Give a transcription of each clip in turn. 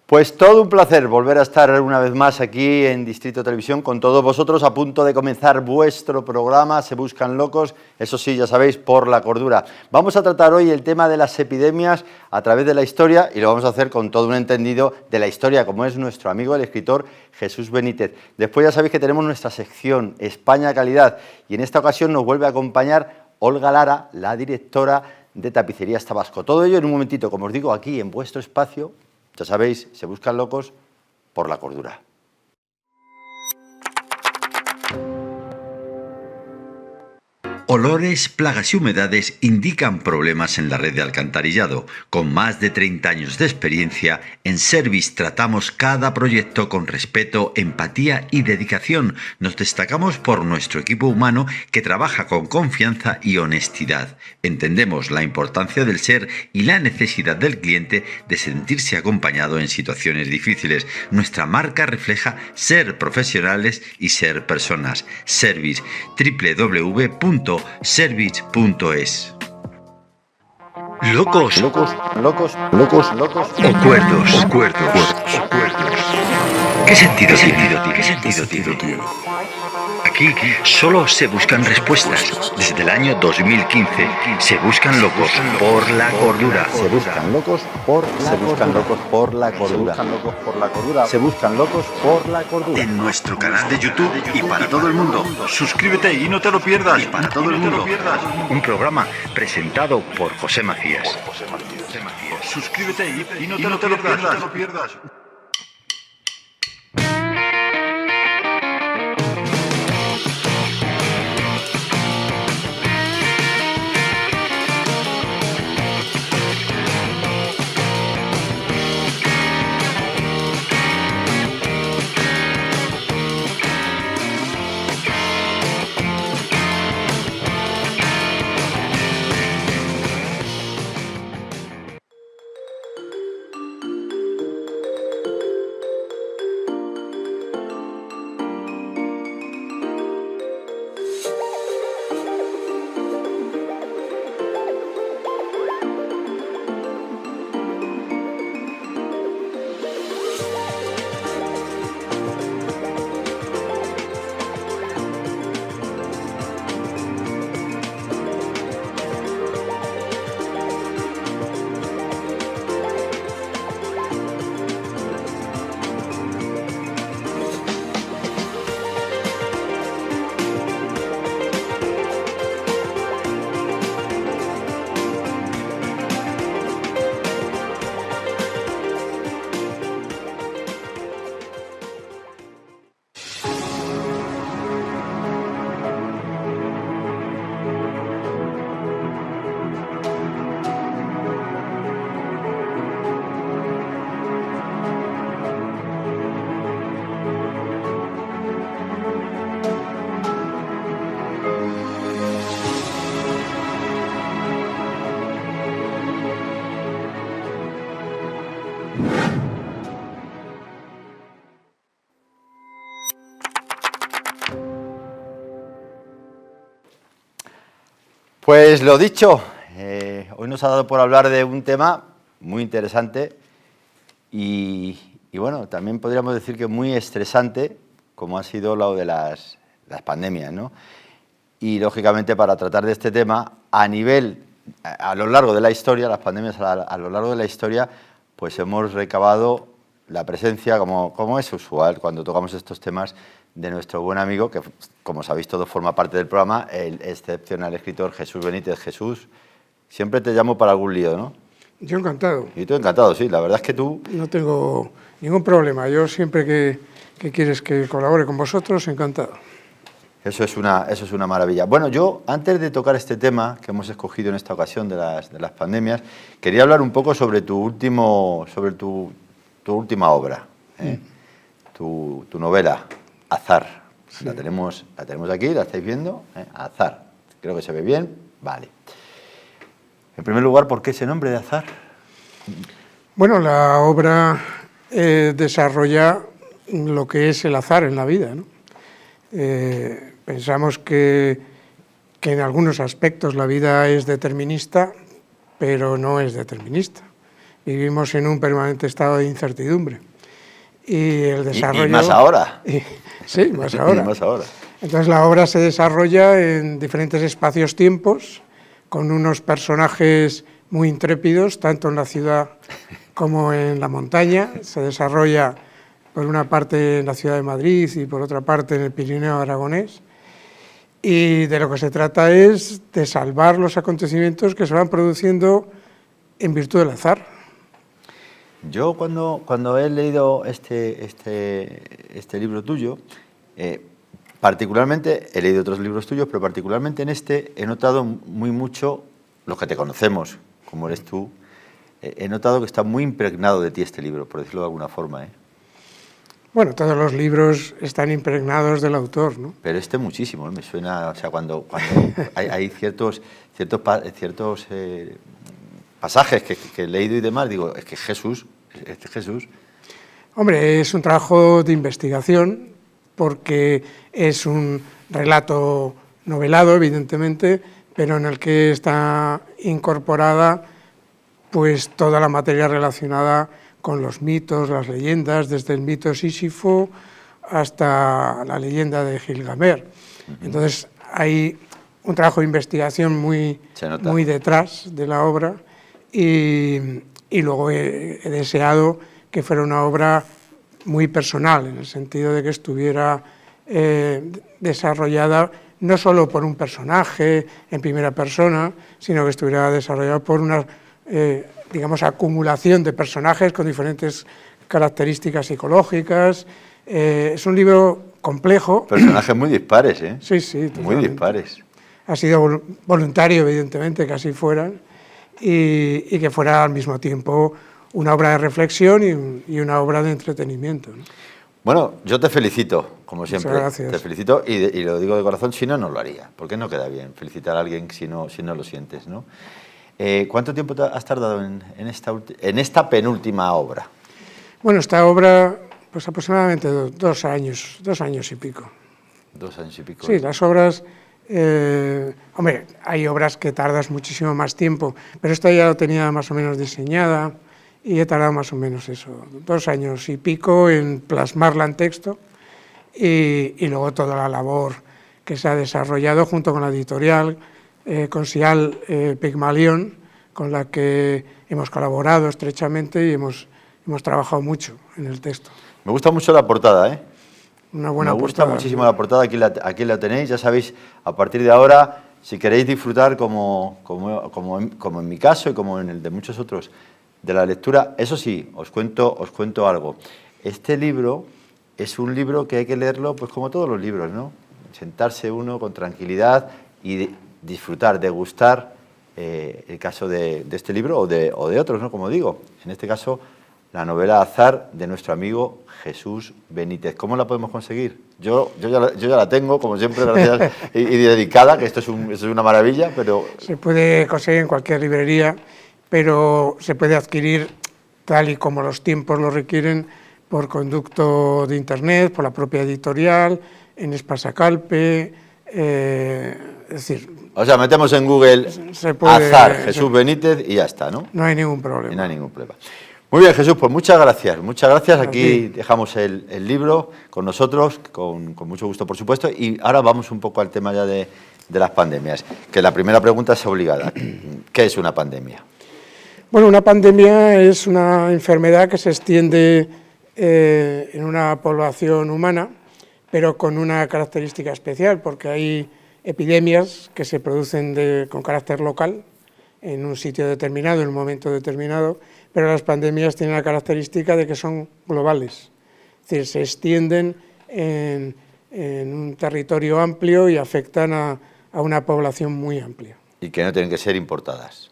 Pues todo un placer volver a estar una vez más aquí en Distrito Televisión con todos vosotros, a punto de comenzar vuestro programa Se Buscan Locos, eso sí, ya sabéis, por la cordura. Vamos a tratar hoy el tema de las epidemias a través de la historia y lo vamos a hacer con todo un entendido de la historia, como es nuestro amigo el escritor Jesús Benítez. Después ya sabéis que tenemos nuestra sección España Calidad y en esta ocasión nos vuelve a acompañar Olga Lara, la directora de Tapicerías Tabasco. Todo ello en un momentito, como os digo, aquí en vuestro espacio. Ya sabéis, Se Buscan Locos por la cordura. Olores, plagas y humedades indican problemas en la red de alcantarillado. Con más de 30 años de experiencia, en Service tratamos cada proyecto con respeto, empatía y dedicación. Nos destacamos por nuestro equipo humano que trabaja con confianza y honestidad. Entendemos la importancia del ser y la necesidad del cliente de sentirse acompañado en situaciones difíciles. Nuestra marca refleja ser profesionales y ser personas. Service, www.service.es. Locos, Locos, locos, locos, locos. o cuerdos. ¿Qué sentido tiene? Aquí solo se buscan respuestas. Desde el año 2015 se buscan locos por la cordura. Se buscan locos por la cordura. Se buscan locos por la cordura. En nuestro canal de YouTube y para todo el mundo. Suscríbete y no te lo pierdas. Y para todo el mundo. Un programa presentado por José Macías. Suscríbete y no te lo pierdas. Pues lo dicho, hoy nos ha dado por hablar de un tema muy interesante y bueno, también podríamos decir que muy estresante, como ha sido lo de las pandemias, ¿no? Y lógicamente para tratar de este tema a lo largo de la historia, las pandemias a lo largo de la historia, pues hemos recabado la presencia, como es usual cuando tocamos estos temas, de nuestro buen amigo, que como sabéis todos forma parte del programa, el excepcional escritor Jesús Benítez. Jesús, siempre te llamo para algún lío, ¿no? Yo encantado. Y tú encantado, sí, la verdad es que tú... No tengo ningún problema, yo siempre que quieres que colabore con vosotros, encantado. Eso es una maravilla. Bueno, yo antes de tocar este tema que hemos escogido en esta ocasión de las pandemias, quería hablar un poco sobre tu última obra, tu novela, Azar. Sí. La tenemos aquí, la estáis viendo, Azar. Creo que se ve bien, vale. En primer lugar, ¿por qué ese nombre de Azar? Bueno, la obra desarrolla lo que es el azar en la vida, ¿no? Pensamos que en algunos aspectos la vida es determinista, pero no es determinista. vivimos en un permanente estado de incertidumbre. Y el desarrollo... Y más ahora. Sí, más ahora. Y más ahora. Entonces la obra se desarrolla en diferentes espacios-tiempos, con unos personajes muy intrépidos, tanto en la ciudad como en la montaña. Se desarrolla por una parte en la ciudad de Madrid y por otra parte en el Pirineo aragonés. Y de lo que se trata es de salvar los acontecimientos que se van produciendo en virtud del azar. Yo cuando he leído este libro tuyo, particularmente, he leído otros libros tuyos, pero particularmente en este he notado muy mucho, los que te conocemos, como eres tú, he notado que está muy impregnado de ti este libro, por decirlo de alguna forma, ¿eh? Bueno, todos los libros están impregnados del autor, ¿no? Pero este muchísimo, ¿eh? Me suena, o sea, cuando hay ciertos pasajes que he leído y demás, digo, es que Jesús. Hombre, es un trabajo de investigación porque es un relato novelado, evidentemente, pero en el que está incorporada pues toda la materia relacionada con los mitos, las leyendas, desde el mito Sísifo hasta la leyenda de Gilgamesh. Entonces hay un trabajo de investigación muy detrás de la obra y luego he deseado que fuera una obra muy personal, en el sentido de que estuviera desarrollada no solo por un personaje en primera persona, sino que estuviera desarrollada por una, digamos, acumulación de personajes con diferentes características psicológicas. Es un libro complejo. Personajes muy dispares, ¿eh? Sí, sí. Muy dispares. Ha sido voluntario, evidentemente, que así fueran, y que fuera al mismo tiempo una obra de reflexión y una obra de entretenimiento, ¿no? Bueno, yo te felicito, como siempre. Muchas gracias. Te felicito y lo digo de corazón, si no, no lo haría, porque no queda bien felicitar a alguien si no lo sientes, ¿no? ¿Cuánto tiempo has tardado en esta penúltima obra? Bueno, esta obra, pues aproximadamente 2 años y pico. 2 años y pico. Sí, las obras... hombre, hay obras que tardas muchísimo más tiempo, pero esta ya lo tenía más o menos diseñada y he tardado más o menos eso, 2 años y pico en plasmarla en texto y luego toda la labor que se ha desarrollado junto con la editorial, con Sial Pigmalión, con la que hemos colaborado estrechamente y hemos trabajado mucho en el texto. Me gusta mucho la portada, ¿eh? Una buena Me gusta portada. muchísimo la portada, aquí la tenéis, ya sabéis, a partir de ahora, si queréis disfrutar como en mi caso y como en el de muchos otros, de la lectura, eso sí, os cuento algo. Este libro es un libro que hay que leerlo pues como todos los libros, ¿no? Sentarse uno con tranquilidad y disfrutar, degustar el caso de este libro o de otros, ¿no? Como digo, en este caso, la novela Azar de nuestro amigo Jesús Benítez. ¿Cómo la podemos conseguir? Yo ya la tengo, como siempre, gracias, y dedicada, que esto es una maravilla, pero... Se puede conseguir en cualquier librería, pero se puede adquirir tal y como los tiempos lo requieren por conducto de Internet, por la propia editorial, en Espasacalpe, es decir... O sea, metemos en Google Azar Jesús Benítez y ya está, ¿no? No hay ningún problema. Y no hay ningún problema. Muy bien, Jesús, pues muchas gracias. Muchas gracias. Aquí dejamos el libro con nosotros, con mucho gusto, por supuesto. Y ahora vamos un poco al tema ya de las pandemias, que la primera pregunta es obligada. ¿Qué es una pandemia? Bueno, una pandemia es una enfermedad que se extiende en una población humana, pero con una característica especial, porque hay epidemias que se producen con carácter local, en un sitio determinado, en un momento determinado, pero las pandemias tienen la característica de que son globales, es decir, se extienden en un territorio amplio y afectan a una población muy amplia. Y que no tienen que ser importadas.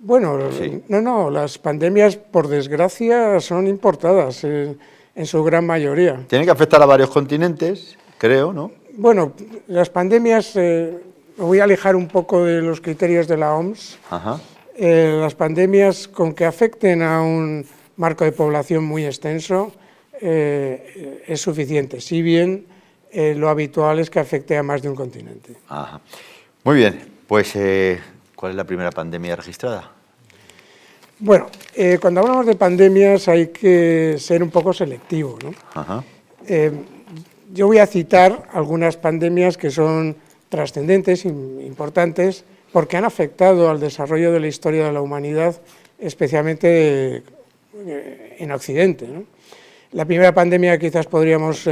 Bueno, sí. No, las pandemias, por desgracia, son importadas en su gran mayoría. Tienen que afectar a varios continentes, creo, ¿no? Bueno, las pandemias, me voy a alejar un poco de los criterios de la OMS. Ajá. Las pandemias, con que afecten a un marco de población muy extenso, es suficiente, si bien lo habitual es que afecte a más de un continente. Ajá. Muy bien, pues ¿cuál es la primera pandemia registrada? Bueno, cuando hablamos de pandemias hay que ser un poco selectivo, ¿no? Ajá. Yo voy a citar algunas pandemias que son trascendentes, importantes, porque han afectado al desarrollo de la historia de la humanidad, especialmente en Occidente, ¿no? La primera pandemia que quizás podríamos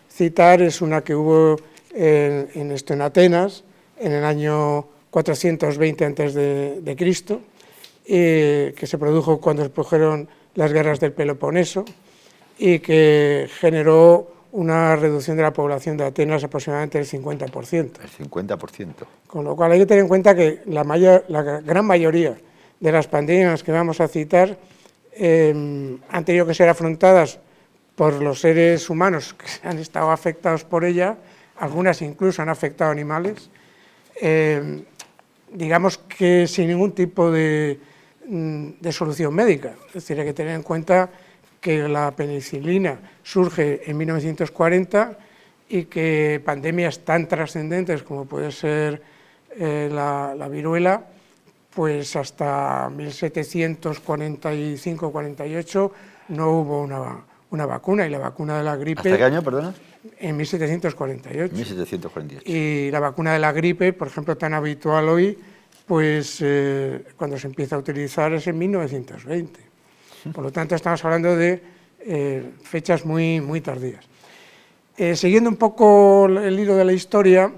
citar es una que hubo en Atenas en el año 420 a.C., que se produjo cuando se produjeron las guerras del Peloponeso y que generó una reducción de la población de Atenas aproximadamente del 50%. El 50%. Con lo cual hay que tener en cuenta que la gran mayoría de las pandemias que vamos a citar han tenido que ser afrontadas por los seres humanos que han estado afectados por ella, algunas incluso han afectado a animales, digamos que sin ningún tipo de solución médica. Es decir, hay que tener en cuenta que la penicilina surge en 1940 y que pandemias tan trascendentes como puede ser la viruela, pues hasta 1745-48 no hubo una vacuna, y la vacuna de la gripe... ¿Hasta qué año, perdona? En 1748. 1748. Y la vacuna de la gripe, por ejemplo, tan habitual hoy, pues cuando se empieza a utilizar es en 1920. Por lo tanto, estamos hablando de fechas muy, muy tardías. Siguiendo un poco el hilo de la historia,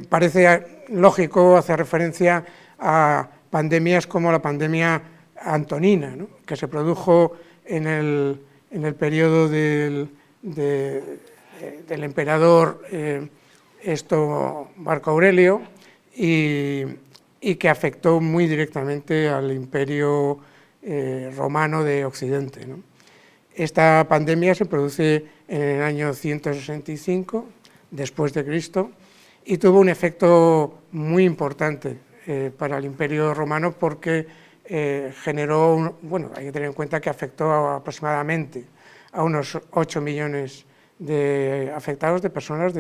parece lógico hacer referencia a pandemias como la pandemia antonina, ¿no?, que se produjo en el periodo del emperador Marco Aurelio y que afectó muy directamente al imperio romano de Occidente, ¿no? Esta pandemia se produce en el año 165 después de Cristo y tuvo un efecto muy importante para el imperio romano porque generó, bueno, hay que tener en cuenta que afectó aproximadamente a unos 8 millones de afectados, de personas,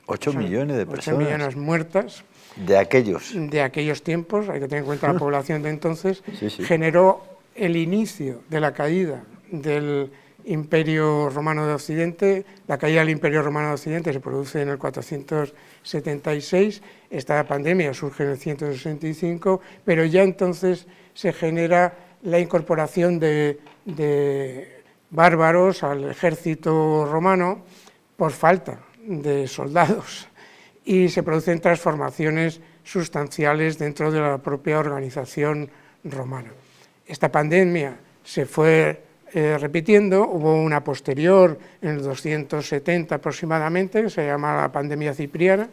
8 millones de 8 personas. millones muertas. De aquellos Tiempos, hay que tener en cuenta la población de entonces, sí, sí. Generó el inicio de la caída del Imperio Romano de Occidente. La caída del Imperio Romano de Occidente se produce en el 476, esta pandemia surge en el 165, pero ya entonces se genera la incorporación de bárbaros al ejército romano por falta de soldados y se producen transformaciones sustanciales dentro de la propia organización romana. Esta pandemia se fue repitiendo, hubo una posterior en el 270 aproximadamente, que se llama la pandemia cipriana,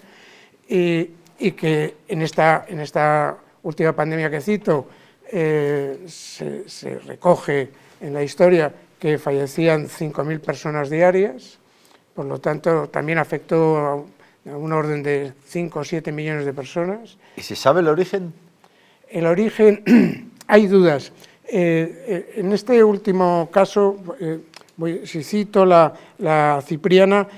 y que en esta última pandemia que cito se recoge en la historia que fallecían 5.000 personas diarias, por lo tanto también afectó a un orden de 5 o 7 millones de personas. ¿Y se sabe el origen? El origen, hay dudas. En este último caso, si cito la cipriana,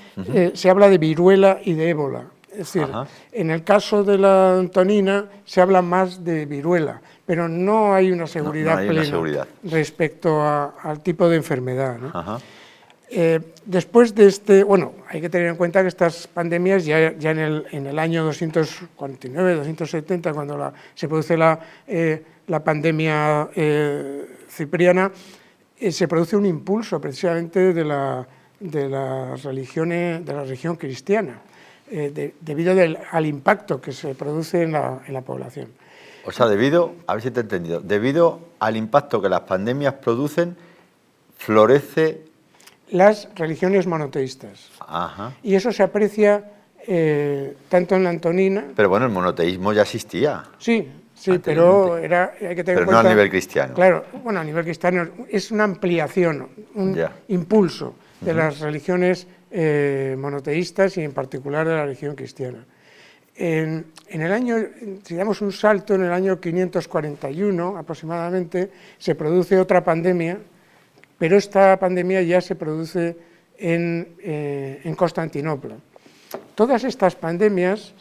se habla de viruela y de ébola. Es decir, en el caso de la antonina se habla más de viruela, pero no hay una seguridad plena respecto al tipo de enfermedad, ¿no? Después de bueno, hay que tener en cuenta que estas pandemias ya en el año 249, 270, cuando se produce la pandemia cipriana, se produce un impulso precisamente de la religión cristiana, debido al impacto que se produce en la población. O sea, a ver si te he entendido, debido al impacto que las pandemias producen, florece las religiones monoteístas. Ajá. Y eso se aprecia tanto en la antonina... Pero bueno, el monoteísmo ya existía. Sí, pero hay que tener en cuenta... no a nivel cristiano. Claro, bueno, a nivel cristiano es una ampliación, un impulso de las religiones monoteístas y en particular de la religión cristiana. En el año, si damos un salto, en el año 541 aproximadamente, se produce otra pandemia, pero esta pandemia ya se produce en Constantinopla. Todas estas pandemias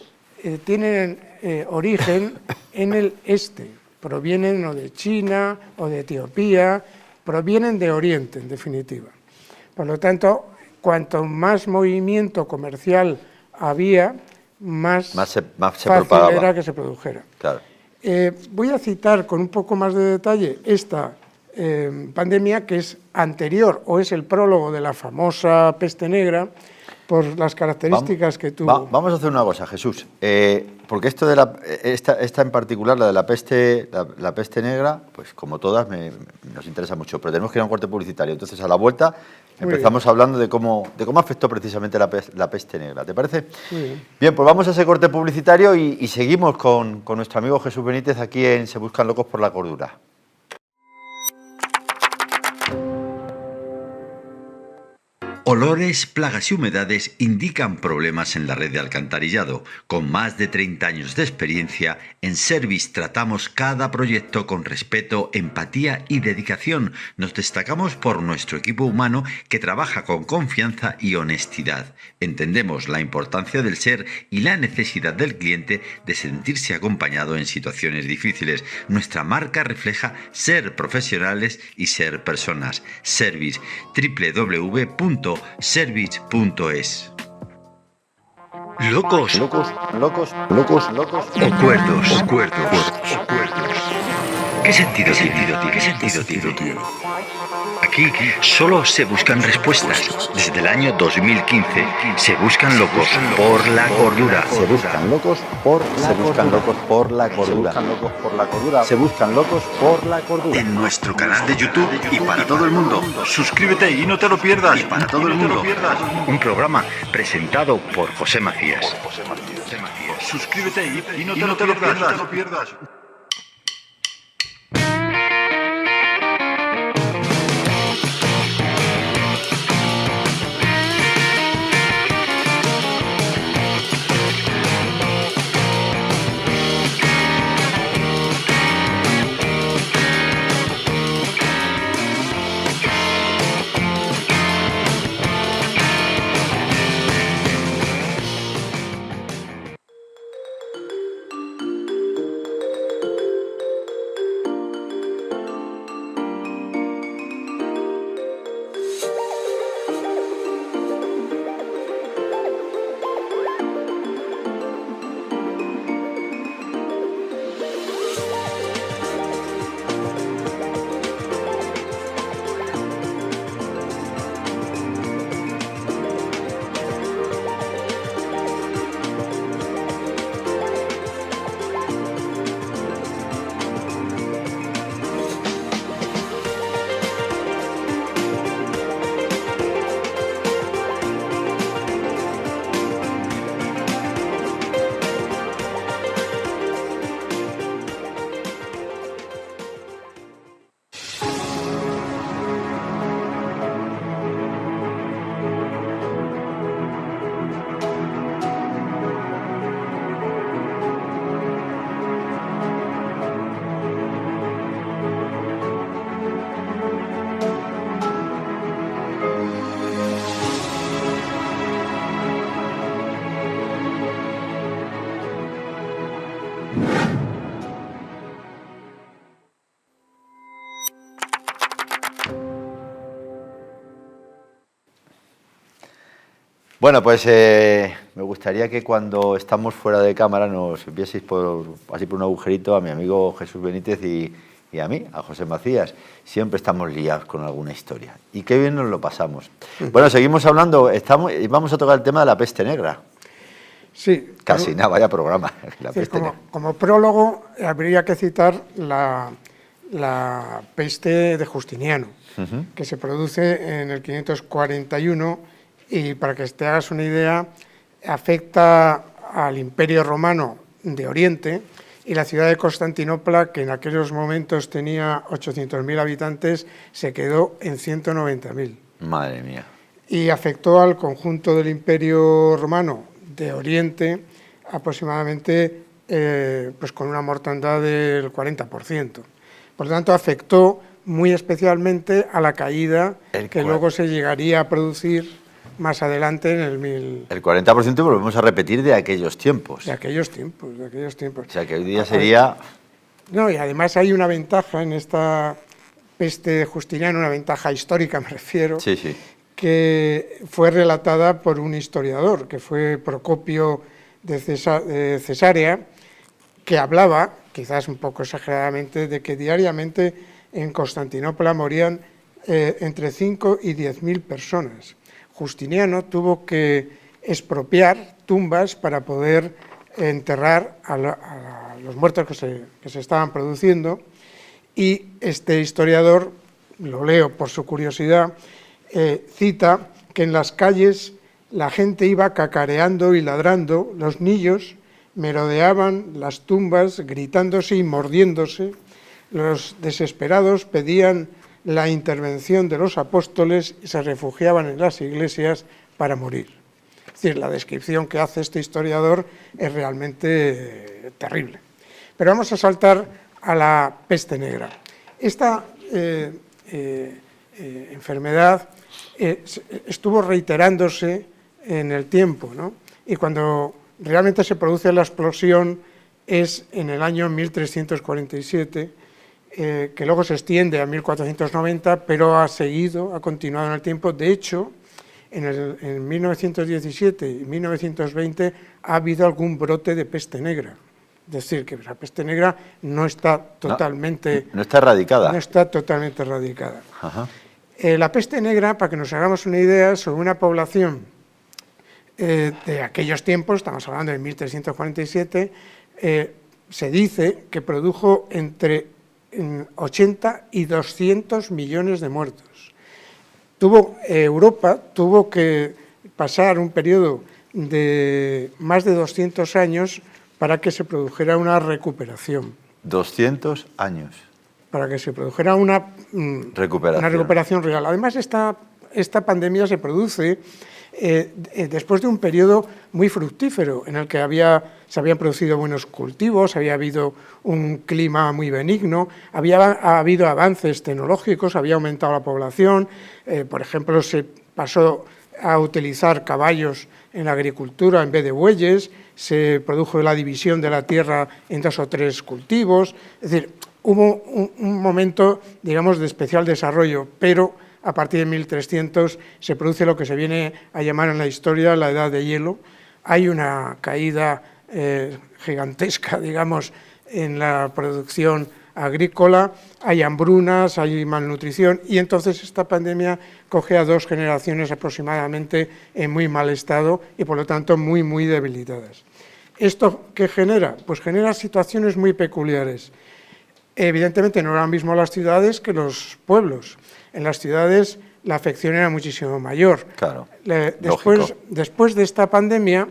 tienen origen en el este provienen o de China o de Etiopía, provienen de Oriente, en definitiva. Por lo tanto, cuanto más movimiento comercial había, más fácil era que se produjera. Claro. Voy a citar con un poco más de detalle esta pandemia, que es anterior o es el prólogo de la famosa peste negra, por las características que tuvo. Vamos a hacer una cosa, Jesús, porque esto de esta en particular, la de la peste negra, pues como todas nos interesa mucho, pero tenemos que ir a un corte publicitario. Entonces, a la vuelta empezamos hablando de cómo afectó precisamente la peste negra. ¿Te parece? Muy bien. Bien, pues vamos a ese corte publicitario y seguimos con nuestro amigo Jesús Benítez aquí en Se Buscan Locos por la Cordura. Olores, plagas y humedades indican problemas en la red de alcantarillado. Con más de 30 años de experiencia, en Service tratamos cada proyecto con respeto, empatía y dedicación. Nos destacamos por nuestro equipo humano que trabaja con confianza y honestidad. Entendemos la importancia del ser y la necesidad del cliente de sentirse acompañado en situaciones difíciles. Nuestra marca refleja ser profesionales y ser personas. Service, www.service.es. Locos. O cuerdos. ¿Qué sentido tiene? Aquí solo se buscan respuestas. Desde el año 2015 se buscan locos por la cordura. Se buscan locos por la cordura. En nuestro canal de YouTube y para todo el mundo. Suscríbete y no te lo pierdas. Y para todo el mundo. Un programa presentado por José Macías. Suscríbete y no te lo pierdas. Bueno, pues me gustaría que cuando estamos fuera de cámara nos vieseis así por un agujerito a mi amigo Jesús Benítez y a mí, a José Macías. Siempre estamos liados con alguna historia. Y qué bien nos lo pasamos. Bueno, seguimos hablando. Vamos a tocar el tema de la peste negra. Sí. Casi nada, vaya programa. Como prólogo habría que citar la peste de Justiniano, que se produce en el 541 y, para que te hagas una idea, afecta al Imperio Romano de Oriente, y la ciudad de Constantinopla, que en aquellos momentos tenía 800.000 habitantes, se quedó en 190.000. Madre mía. Y afectó al conjunto del Imperio Romano de Oriente aproximadamente pues con una mortandad del 40%. Por lo tanto, afectó muy especialmente a la caída que luego se llegaría a producir más adelante en el 1000. El 40% volvemos a repetir de aquellos tiempos. De aquellos tiempos. O sea, que hoy día sería No, y además hay una ventaja en esta peste justiniana, una ventaja histórica me refiero, Sí, sí. que fue relatada por un historiador, que fue Procopio de Cesarea, que hablaba, quizás un poco exageradamente, de que diariamente en Constantinopla morían entre 5 y 10.000 personas. Justiniano tuvo que expropiar tumbas para poder enterrar a los muertos que se estaban produciendo, y este historiador, lo leo por su curiosidad, cita que en las calles la gente iba cacareando y ladrando, los niños merodeaban las tumbas gritándose y mordiéndose, los desesperados pedían la intervención de los apóstoles y se refugiaban en las iglesias para morir. Es decir, la descripción que hace este historiador es realmente terrible. Pero vamos a saltar a la peste negra. Esta enfermedad estuvo reiterándose en el tiempo, ¿no? Y cuando realmente se produce la explosión es en el año 1347, que luego se extiende a 1490, pero ha continuado en el tiempo. De hecho, en 1917 y 1920 ha habido algún brote de peste negra. Es decir, que la peste negra no está totalmente... No está erradicada. No está totalmente erradicada. Ajá. La peste negra, para que nos hagamos una idea, sobre una población de aquellos tiempos, estamos hablando de 1347, se dice que produjo entre 80 y 200 millones de muertos. Europa tuvo que pasar un periodo de más de 200 años para que se produjera una recuperación. 200 años. Para que se produjera una recuperación real. Además, esta pandemia se produce después de un periodo muy fructífero, en el que se habían producido buenos cultivos, había habido un clima muy benigno, ha habido avances tecnológicos, había aumentado la población, por ejemplo, se pasó a utilizar caballos en la agricultura en vez de bueyes, se produjo la división de la tierra en 2 o 3 cultivos, es decir, hubo un momento, digamos, de especial desarrollo, pero a partir de 1300 se produce lo que se viene a llamar en la historia la Edad de Hielo. Hay una caída gigantesca, digamos, en la producción agrícola, hay hambrunas, hay malnutrición, y entonces esta pandemia coge a 2 generaciones aproximadamente en muy mal estado y por lo tanto muy, muy debilitadas. ¿Esto qué genera? Pues genera situaciones muy peculiares. Evidentemente no eran lo mismo las ciudades que los pueblos. En las ciudades la afección era muchísimo mayor. Claro, después de esta pandemia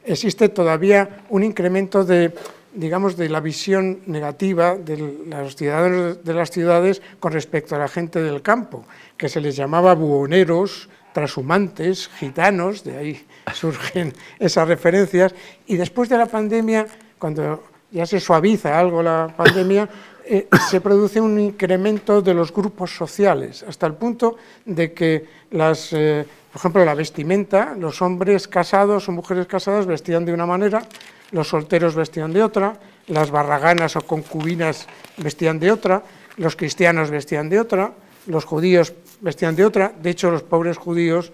existe todavía un incremento de la visión negativa de los ciudadanos de las ciudades con respecto a la gente del campo, que se les llamaba buhoneros, trashumantes, gitanos, de ahí surgen esas referencias, y después de la pandemia, cuando ya se suaviza algo la pandemia, se produce un incremento de los grupos sociales, hasta el punto de que, por ejemplo, la vestimenta, los hombres casados o mujeres casadas vestían de una manera, los solteros vestían de otra, las barraganas o concubinas vestían de otra, los cristianos vestían de otra, los judíos vestían de otra. De hecho, los pobres judíos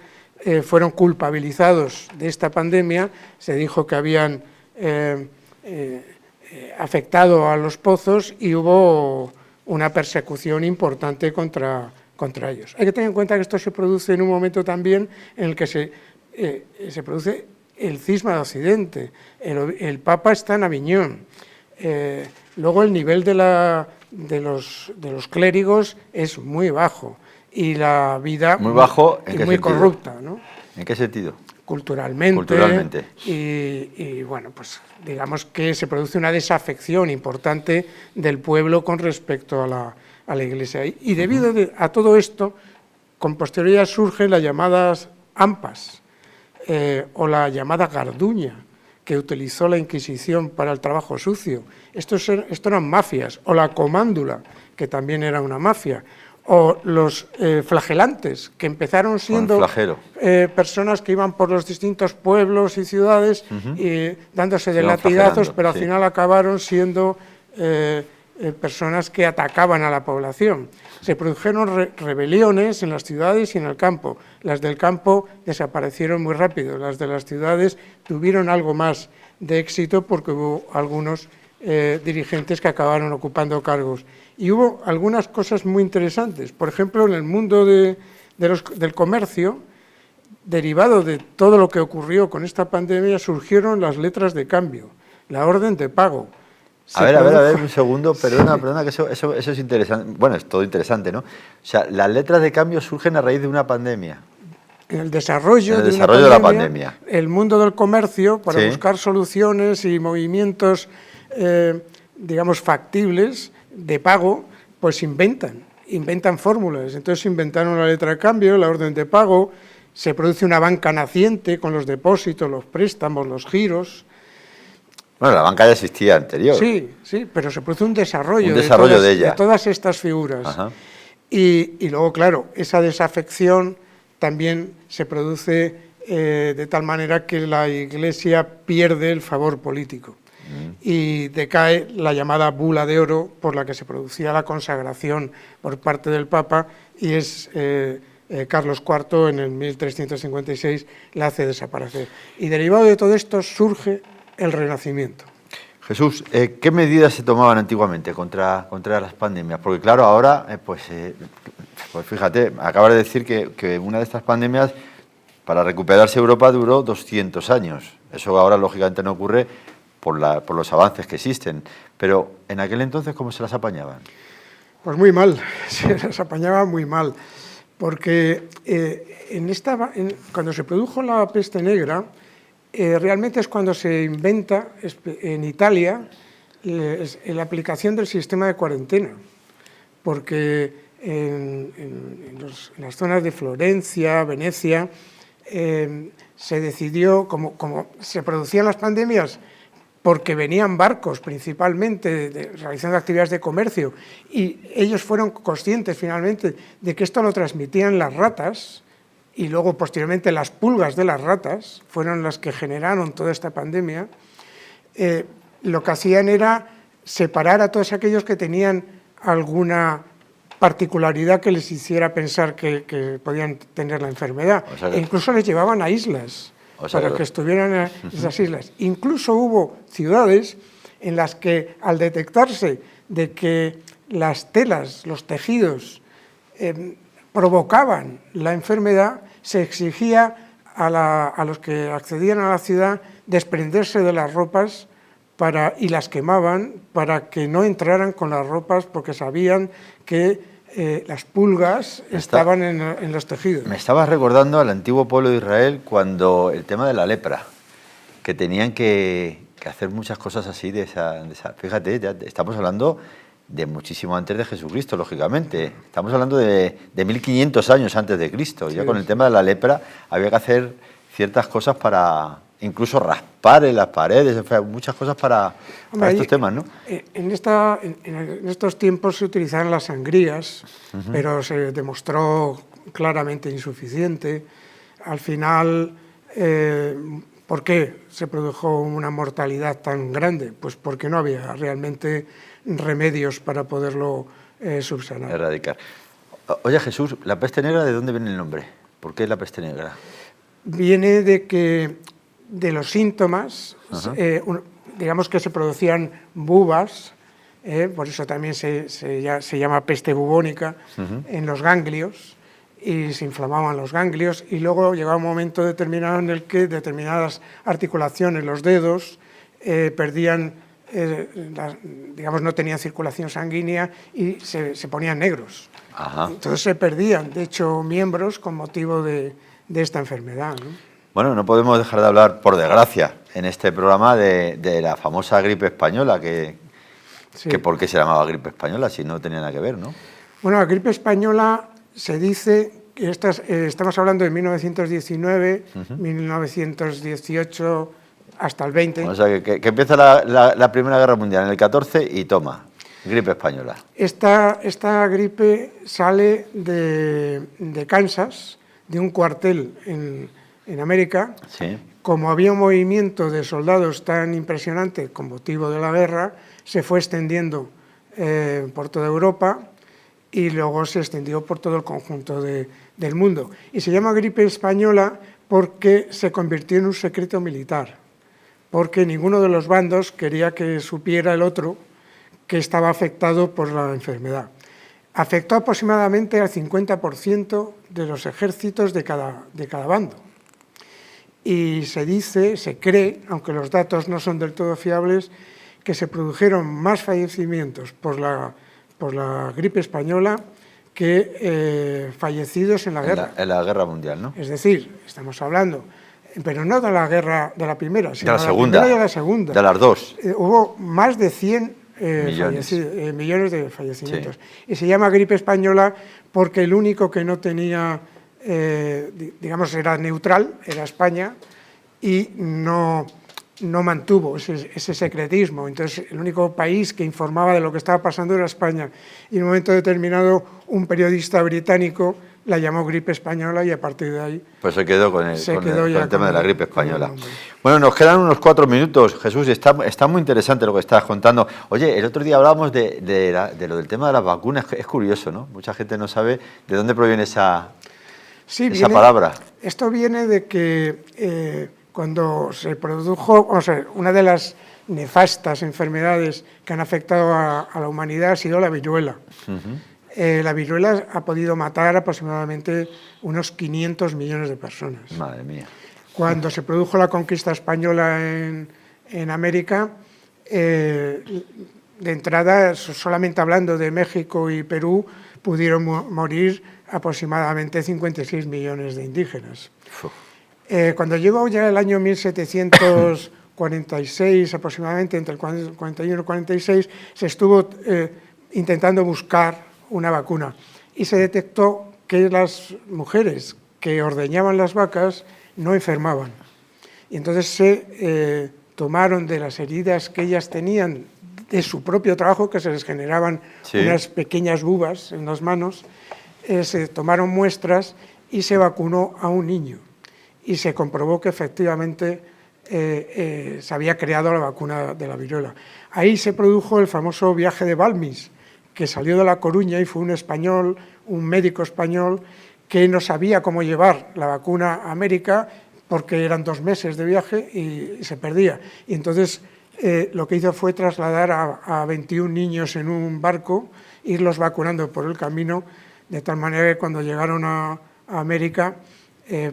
fueron culpabilizados de esta pandemia, se dijo que habían afectado a los pozos y hubo una persecución importante contra ellos. Hay que tener en cuenta que esto se produce en un momento también en el que se produce el cisma de Occidente. El Papa está en Aviñón. Luego el nivel de los clérigos es muy bajo y la vida muy bajo, muy corrupta, ¿no? ¿En qué sentido? Culturalmente. Y bueno, pues digamos que se produce una desafección importante del pueblo con respecto a la Iglesia. Y debido a todo esto, con posterioridad surgen las llamadas AMPAs o la llamada Garduña, que utilizó la Inquisición para el trabajo sucio. Esto eran mafias, o la Comándula, que también era una mafia, o los flagelantes, que empezaron siendo personas que iban por los distintos pueblos y ciudades dándose de latigazos, pero al final acabaron siendo personas que atacaban a la población. Se produjeron rebeliones en las ciudades y en el campo. Las del campo desaparecieron muy rápido, las de las ciudades tuvieron algo más de éxito porque hubo algunos dirigentes que acabaron ocupando cargos. Y hubo algunas cosas muy interesantes. Por ejemplo, en el mundo del comercio, derivado de todo lo que ocurrió con esta pandemia, surgieron las letras de cambio, la orden de pago. A ver, un segundo, perdona, que eso es interesante. Bueno, es todo interesante, ¿no? O sea, las letras de cambio surgen a raíz de una pandemia. En el desarrollo, de la pandemia. El mundo del comercio, para buscar soluciones y movimientos, digamos, factibles de pago, pues inventan fórmulas. Entonces inventaron la letra de cambio, la orden de pago, se produce una banca naciente con los depósitos, los préstamos, los giros. Bueno, la banca ya existía anterior. Sí, pero se produce un desarrollo de todas estas figuras. Ajá. Y luego, claro, esa desafección también se produce de tal manera que la Iglesia pierde el favor político y decae la llamada bula de oro por la que se producía la consagración por parte del Papa, y es Carlos IV en el 1356 la hace desaparecer. Y derivado de todo esto surge el Renacimiento. Jesús, ¿qué medidas se tomaban antiguamente contra las pandemias? Porque claro, ahora, pues fíjate, acabas de decir que una de estas pandemias, para recuperarse Europa, duró 200 años. Eso ahora, lógicamente, no ocurre por los avances que existen. Pero en aquel entonces, ¿cómo se las apañaban? Pues muy mal, se las apañaban muy mal. Porque cuando se produjo la peste negra, realmente es cuando se inventa en Italia la aplicación del sistema de cuarentena, porque en las zonas de Florencia, Venecia, se decidió, como se producían las pandemias, porque venían barcos principalmente realizando actividades de comercio, y ellos fueron conscientes finalmente de que esto lo transmitían las ratas, y luego posteriormente las pulgas de las ratas fueron las que generaron toda esta pandemia. Lo que hacían era separar a todos aquellos que tenían alguna particularidad que les hiciera pensar que podían tener la enfermedad. O sea e incluso les llevaban a islas para que estuvieran en esas islas. Incluso hubo ciudades en las que, al detectarse de que las telas, los tejidos, provocaban la enfermedad, se exigía a los que accedían a la ciudad desprenderse de las ropas y las quemaban para que no entraran con las ropas, porque sabían que las pulgas estaban en los tejidos. Me estabas recordando al antiguo pueblo de Israel cuando el tema de la lepra, que tenían que hacer muchas cosas así de esa. Fíjate, ya estamos hablando de muchísimo antes de Jesucristo, lógicamente. Estamos hablando de 1500 años antes de Cristo. Sí, ya con el tema de la lepra había que hacer ciertas cosas para incluso raspar en las paredes, muchas cosas para estos temas, ¿no? En estos tiempos se utilizaban las sangrías, pero se demostró claramente insuficiente. Al final, ¿por qué se produjo una mortalidad tan grande? Pues porque no había realmente remedios para poderlo subsanar. Erradicar. Oye, Jesús, ¿la peste negra de dónde viene el nombre? ¿Por qué la peste negra? Viene de los síntomas, digamos que se producían bubas, por eso también se llama peste bubónica, en los ganglios, y se inflamaban los ganglios, y luego llegaba un momento determinado en el que determinadas articulaciones, los dedos, perdían, digamos, no tenían circulación sanguínea y se ponían negros. Ajá. Entonces se perdían, de hecho, miembros con motivo de esta enfermedad, ¿no? Bueno, no podemos dejar de hablar, por desgracia, en este programa de la famosa gripe española, que ¿por qué se llamaba gripe española si no tenía nada que ver, no? Bueno, la gripe española se dice que estamos hablando de 1919, 1918 hasta el 20. O sea, que empieza la Primera Guerra Mundial en el 14 y toma, gripe española. Esta gripe sale de Kansas, de un cuartel en América. Sí. Como había un movimiento de soldados tan impresionante con motivo de la guerra, se fue extendiendo por toda Europa y luego se extendió por todo el conjunto del mundo. Y se llama gripe española porque se convirtió en un secreto militar, porque ninguno de los bandos quería que supiera el otro que estaba afectado por la enfermedad. Afectó aproximadamente al 50% de los ejércitos de cada bando. Y se cree, aunque los datos no son del todo fiables, que se produjeron más fallecimientos por la gripe española que fallecidos en la guerra. En la guerra mundial, ¿no? Es decir, estamos hablando, pero no de la guerra de la primera, sino de la segunda, primera y de la segunda. De las dos. Hubo más de 100 millones de fallecimientos. Sí. Y se llama gripe española porque el único que no tenía, digamos, era neutral, era España, y no mantuvo ese secretismo. Entonces, el único país que informaba de lo que estaba pasando era España. Y en un momento determinado, un periodista británico la llamó gripe española y a partir de ahí... Pues se quedó con el tema de la gripe española. Bueno, nos quedan unos 4 minutos, Jesús, está muy interesante lo que estás contando. Oye, el otro día hablábamos de lo del tema de las vacunas, es curioso, ¿no? Mucha gente no sabe de dónde proviene esa palabra. Esto viene de que cuando se produjo, una de las nefastas enfermedades que han afectado a la humanidad ha sido la viruela. La viruela ha podido matar aproximadamente unos 500 millones de personas. Madre mía. Cuando se produjo la conquista española en América, de entrada, solamente hablando de México y Perú, pudieron morir aproximadamente 56 millones de indígenas. Cuando llegó ya el año 1746, aproximadamente, entre el 41 y el 46, se estuvo intentando buscar una vacuna y se detectó que las mujeres que ordeñaban las vacas no enfermaban. Y entonces se tomaron de las heridas que ellas tenían de su propio trabajo, que se les generaban unas pequeñas bubas en las manos, se tomaron muestras y se vacunó a un niño. Y se comprobó que efectivamente se había creado la vacuna de la viruela. Ahí se produjo el famoso viaje de Balmis, que salió de La Coruña y fue un español, un médico español, que no sabía cómo llevar la vacuna a América porque eran 2 meses de viaje y se perdía. Y entonces lo que hizo fue trasladar a 21 niños en un barco, irlos vacunando por el camino, de tal manera que cuando llegaron a América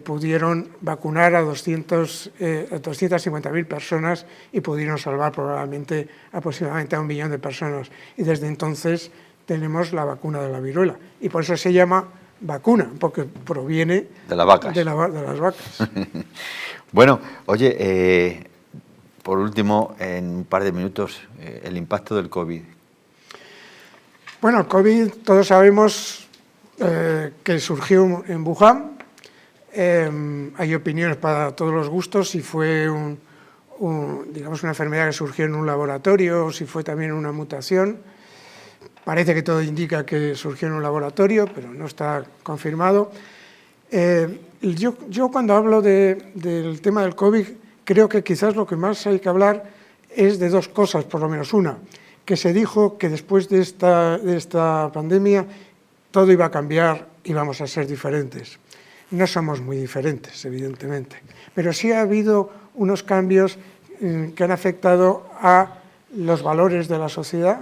pudieron vacunar a 250.000 personas y pudieron salvar probablemente aproximadamente a 1 millón de personas. Y desde entonces tenemos la vacuna de la viruela. Y por eso se llama vacuna, porque proviene de las vacas. De las vacas. Bueno, oye, por último, en un par de minutos, el impacto del COVID. Bueno, el COVID, todos sabemos que surgió en Wuhan. Hay opiniones para todos los gustos, si fue digamos una enfermedad que surgió en un laboratorio o si fue también una mutación. Parece que todo indica que surgió en un laboratorio, pero no está confirmado. Yo cuando hablo del tema del COVID, creo que quizás lo que más hay que hablar es de 2 cosas, por lo menos una, que se dijo que después de esta pandemia todo iba a cambiar y vamos a ser diferentes. No somos muy diferentes, evidentemente, pero sí ha habido unos cambios que han afectado a los valores de la sociedad.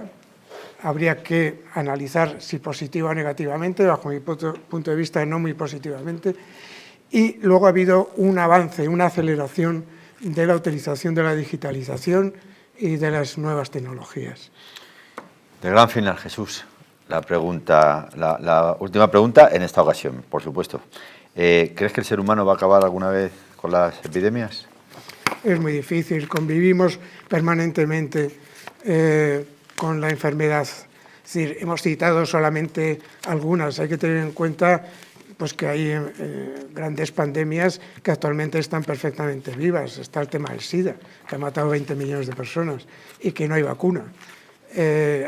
Habría que analizar si positiva o negativamente, bajo mi punto de vista no muy positivamente, y luego ha habido un avance, una aceleración de la utilización de la digitalización y de las nuevas tecnologías. De gran final, Jesús. La última pregunta en esta ocasión, por supuesto. ¿Crees que el ser humano va a acabar alguna vez con las epidemias? Es muy difícil, convivimos permanentemente con la enfermedad. Es decir, hemos citado solamente algunas. Hay que tener en cuenta pues, que hay grandes pandemias que actualmente están perfectamente vivas. Está el tema del SIDA, que ha matado 20 millones de personas y que no hay vacuna.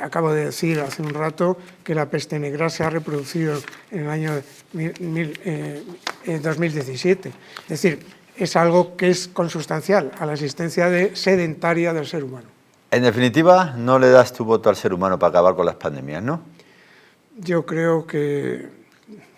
Acabo de decir hace un rato que la peste negra se ha reproducido en el año 2017. Es decir, es algo que es consustancial a la existencia sedentaria del ser humano. En definitiva, no le das tu voto al ser humano para acabar con las pandemias, ¿no? Yo creo que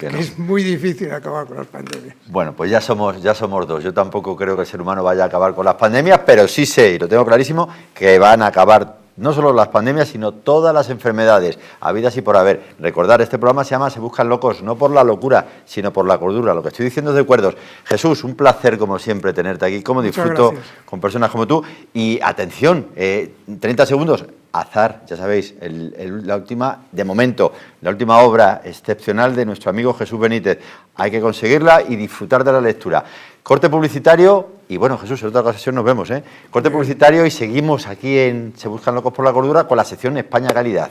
no. Es muy difícil acabar con las pandemias. Bueno, pues ya somos dos. Yo tampoco creo que el ser humano vaya a acabar con las pandemias, pero sí sé, y lo tengo clarísimo, que van a acabar no solo las pandemias, sino todas las enfermedades habidas y por haber. Recordar, este programa se llama Se Buscan Locos, no por la locura, sino por la cordura. Lo que estoy diciendo es de cuerdos. Jesús, un placer como siempre tenerte aquí. Cómo disfruto con personas como tú. Y atención, 30 segundos. Azar, ya sabéis, la última, de momento, la última obra excepcional de nuestro amigo Jesús Benítez. Hay que conseguirla y disfrutar de la lectura. Corte publicitario y, bueno, Jesús, en otra ocasión nos vemos, ¿eh? Corte publicitario y seguimos aquí en Se Buscan Locos por la Cordura con la sección España Calidad.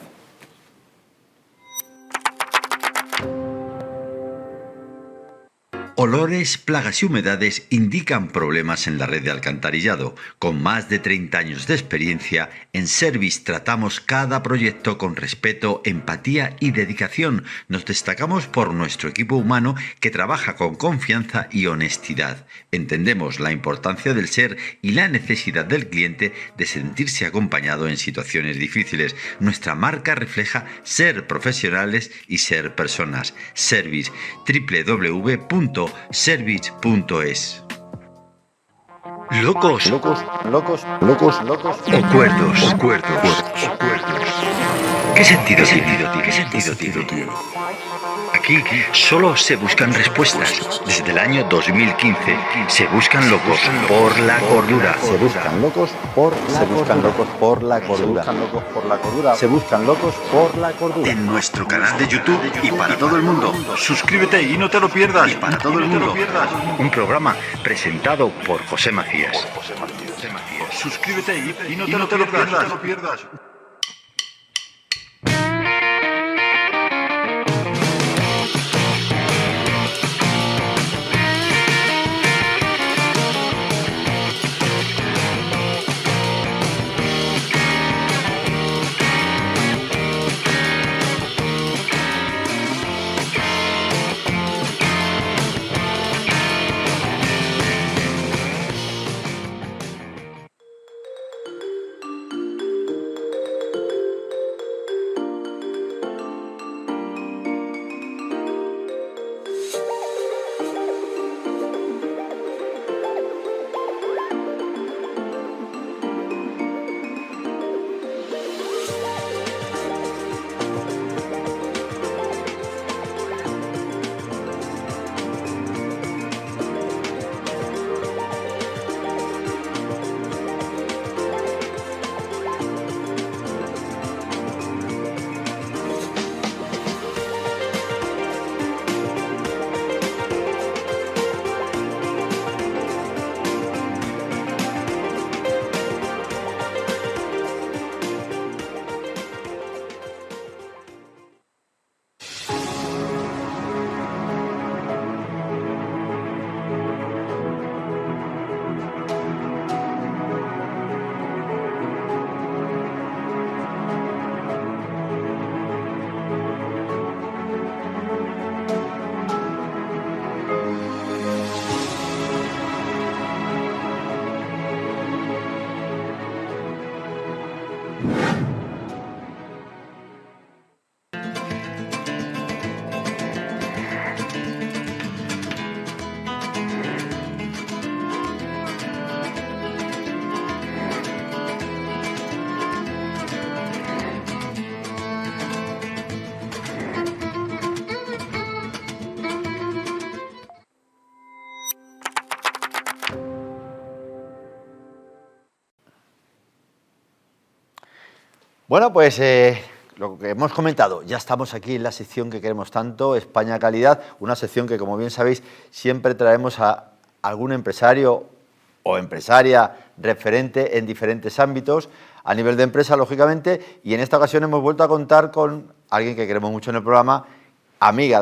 Olores, plagas y humedades indican problemas en la red de alcantarillado. Con más de 30 años de experiencia, en Service tratamos cada proyecto con respeto, empatía y dedicación. Nos destacamos por nuestro equipo humano que trabaja con confianza y honestidad. Entendemos la importancia del ser y la necesidad del cliente de sentirse acompañado en situaciones difíciles. Nuestra marca refleja ser profesionales y ser personas. Service, www.service.es. Locos. Locos. O cuerdos. ¿Qué sentido tiene? Aquí solo se buscan respuestas. Desde el año 2015 se buscan locos por la cordura. Se buscan locos por la cordura. Se buscan locos por la cordura. En nuestro canal de YouTube y para todo el mundo. Suscríbete y no te lo pierdas. Y para todo el mundo. Un programa presentado por José Macías. Suscríbete y no te lo pierdas. Bueno, pues lo que hemos comentado, ya estamos aquí en la sección que queremos tanto, España Calidad, una sección que, como bien sabéis, siempre traemos a algún empresario o empresaria referente en diferentes ámbitos, a nivel de empresa, lógicamente, y en esta ocasión hemos vuelto a contar con alguien que queremos mucho en el programa, amiga